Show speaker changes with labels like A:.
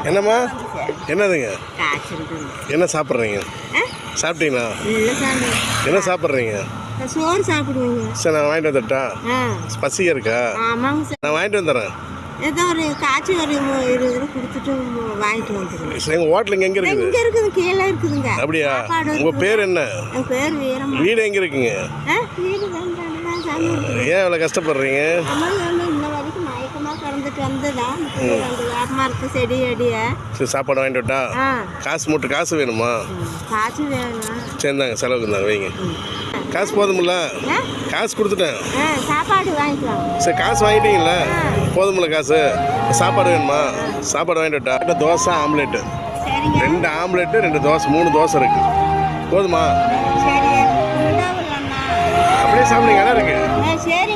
A: என்னம்மா என்னதுங்க என்ன சாப்பிட்றீங்க சாப்பிட்டீங்களா என்ன சாப்பிட்றீங்க
B: சோறு சாப்பிடுவோங்க
A: சரி நான் வாங்கிட்டு வந்துட்டா பசியாக இருக்கா
B: ஆமாங்க சார்
A: நான் வாங்கிட்டு வந்துடுறேன்
B: ஏதோ ஒரு காய்ச்சி ஒரு 20 ரூபா கொடுத்துட்டு வாங்கிட்டு வந்துடுங்க
A: சரி எங்கள் ஹோட்டல் எங்கே இருக்குது
B: இங்கே இருக்குது கீழே இருக்குதுங்க
A: அப்படியா உங்கள் பேர் என்ன
B: என் பேர் வீரம்மா
A: வீடு எங்கே இருக்குங்க
B: வீடு தான் சாமி
A: ஏன் இவ்வளோ கஷ்டப்படுறீங்க
B: அம்மா இன்ன வரைக்கும் மயக்கமாக கிடந்துட்டு வந்ததான் அந்த வேப்பமாக இருக்குது செடி அடியை
A: சரி சாப்பாடு வாங்கிட்டு விட்டா காசு வேணுமா
B: காய்ச்சி வேணும்
A: சரிந்தாங்க செலவுக்கு இருந்தாங்க வைங்க காசு போதுமில்ல காசு கொடுத்துட்டேன்
B: சாப்பாடு வாங்கிக்கலாம்
A: சரி காசு வாங்கிட்டீங்களா போதுமில்ல காசு சாப்பாடு வேணுமா சாப்பாடு வாங்கிட்டு விட்டா தோசை ஆம்லேட்டு
B: சரிங்க
A: 2 ஆம்லேட்டு 2 தோசை 3 தோசை இருக்கு போதுமா
B: சரி
A: அப்படியே சாப்பிடுங்க இடம் இருக்கு
B: சரி